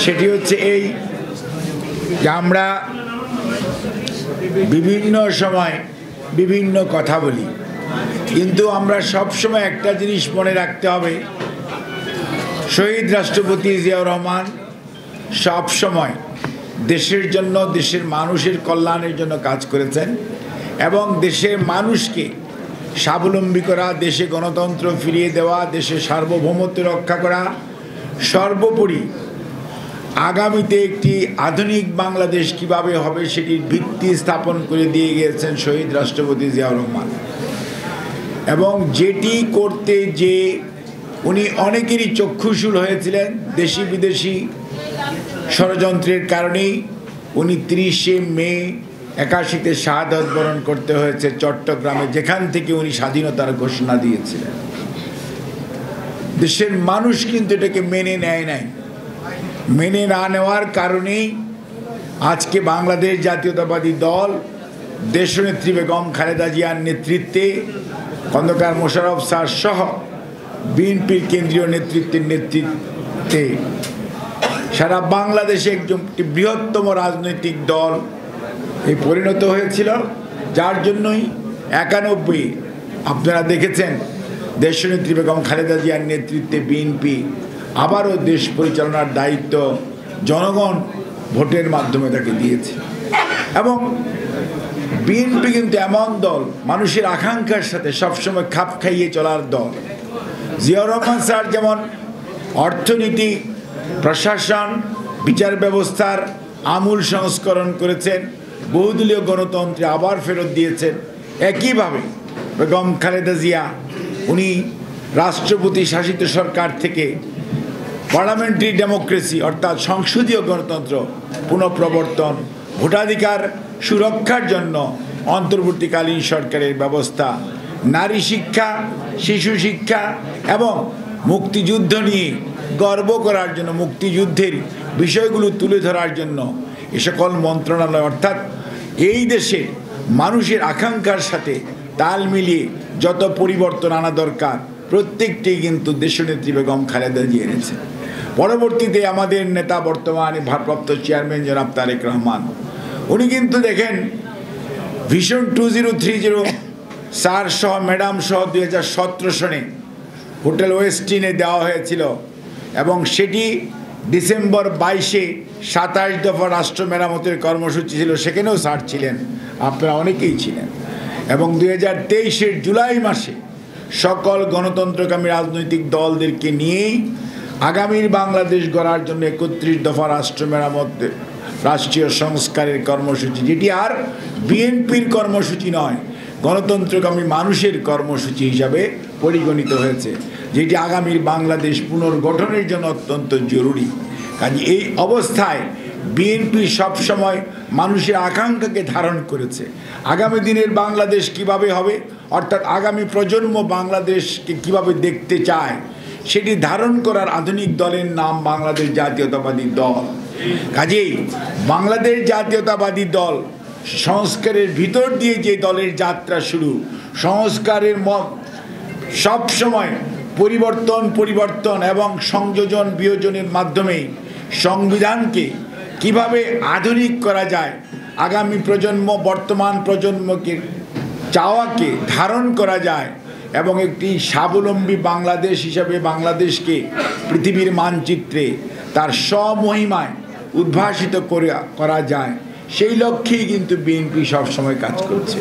সেটি হচ্ছে এই যে আমরা বিভিন্ন সময় বিভিন্ন কথা বলি, কিন্তু আমরা সব সময় একটা জিনিস মনে রাখতে হবে, শহীদ রাষ্ট্রপতি জিয়াউর রহমান সব সময় দেশের জন্য, দেশের মানুষের কল্যাণের জন্য কাজ করেছেন এবং দেশের মানুষকে স্বাবলম্বী করা, দেশে গণতন্ত্র ফিরিয়ে দেওয়া, দেশের সার্বভৌমত্ব রক্ষা করা, সর্বোপরি আগামীতে একটি আধুনিক বাংলাদেশ কিভাবে হবে সেটির ভিত্তি স্থাপন করে দিয়ে গিয়েছেন শহীদ রাষ্ট্রপতি জিয়াউর রহমান। এবং যেটি করতে যে উনি অনেকেরই চক্ষুশূল হয়েছিলেন, দেশি বিদেশি ষড়যন্ত্রের কারণেই উনি 30শে মে 81-তে শাহাদাত বরণ করতে হয়েছে চট্টগ্রামে, যেখান থেকে উনি স্বাধীনতার ঘোষণা দিয়েছিলেন। দেশের মানুষ কিন্তু এটাকে মেনে নেয় নাই। মেনে না নেওয়ার কারণেই আজকে বাংলাদেশ জাতীয়তাবাদী দল দেশনেত্রী বেগম খালেদা জিয়ার নেতৃত্বে, খন্দকার মোশাররফ স্যার সহ বিএনপির কেন্দ্রীয় নেতৃত্বে সারা বাংলাদেশে একটি বৃহত্তম রাজনৈতিক দল পরিণত হয়েছিল, যার জন্যই 91 আপনারা দেখেছেন দেশনেত্রী বেগম খালেদা জিয়ার নেতৃত্বে বিএনপি আবারও দেশ পরিচালনার দায়িত্ব জনগণ ভোটের মাধ্যমে তাকে দিয়েছে। এবং বিএনপি কিন্তু এমন দল, মানুষের আকাঙ্ক্ষার সাথে সবসময় খাপ খাইয়ে চলার দল। জিয়াউর রহমান স্যার যেমন অর্থনীতি, প্রশাসন, বিচার ব্যবস্থার আমূল সংস্করণ করেছেন, বহুদলীয় গণতন্ত্রে আবার ফেরত দিয়েছেন, একইভাবে বেগম খালেদা জিয়া উনি রাষ্ট্রপতি শাসিত সরকার থেকে পার্লামেন্টারি ডেমোক্রেসি অর্থাৎ সংসদীয় গণতন্ত্র পুনঃপ্রবর্তন, ভোটাধিকার সুরক্ষার জন্য অন্তর্বর্তীকালীন সরকারের ব্যবস্থা, নারী শিক্ষা, শিশু শিক্ষা এবং মুক্তিযুদ্ধ নিয়ে গর্ব করার জন্য, মুক্তিযুদ্ধের বিষয়গুলো তুলে ধরার জন্য এ সকল মন্ত্রণালয়, অর্থাৎ এই দেশে মানুষের আকাঙ্ক্ষার সাথে তাল মিলিয়ে যত পরিবর্তন আনা দরকার প্রত্যেকটি কিন্তু দেশনেত্রী বেগম খালেদা জিয়া এনেছে। পরবর্তীতে আমাদের নেতা, বর্তমানে ভারপ্রাপ্ত চেয়ারম্যান জনাব তারেক রহমান, উনি কিন্তু দেখেন ভিশন 2030 স্যার সহ ম্যাডাম সহ 2017 সনে হোটেল ওয়েস্টিনে দেওয়া হয়েছিল এবং সেটি ডিসেম্বর 22-এ 27 দফা রাষ্ট্র মেরামতের কর্মসূচি ছিল, সেখানেও স্যার ছিলেন, আপনারা অনেকেই ছিলেন। এবং 2023-এর জুলাই মাসে সকল গণতন্ত্রকামী রাজনৈতিক দলদেরকে নিয়েই আগামীর বাংলাদেশ গড়ার জন্য 31 দফা রাষ্ট্র মেরামত রাষ্ট্রীয় সংস্কারের কর্মসূচি, যেটি আর বিএনপির কর্মসূচি নয়, গণতন্ত্রকামী মানুষের কর্মসূচি হিসাবে পরিগণিত হয়েছে, যেটি আগামীর বাংলাদেশ পুনর্গঠনের জন্য অত্যন্ত জরুরি। কাজে এই অবস্থায় বিএনপি সবসময় মানুষের আকাঙ্ক্ষাকে ধারণ করেছে। আগামী দিনের বাংলাদেশ কিভাবে হবে, অর্থাৎ আগামী প্রজন্ম বাংলাদেশকে কিভাবে দেখতে চায়, সেটি ধারণ করার আধুনিক দলের নাম বাংলাদেশ জাতীয়তাবাদী দল। কাজেই বাংলাদেশ জাতীয়তাবাদী দল সংস্কারের ভিতর দিয়ে যে দলের যাত্রা শুরু, সংস্কারের সব সময় পরিবর্তন এবং সংযোজন বিয়োজনের মাধ্যমে সংবিধানকে কিভাবে আধুনিক করা যায়, আগামী প্রজন্ম বর্তমান প্রজন্মকে চাওয়াকে ধারণ করা যায় এবং একটি স্বাবলম্বী বাংলাদেশ হিসাবে বাংলাদেশকে পৃথিবীর মানচিত্রে তার স্বমহিমায় উদ্ভাসিত করা যায়, সেই লক্ষ্যেই কিন্তু বিএনপি সবসময় কাজ করছে।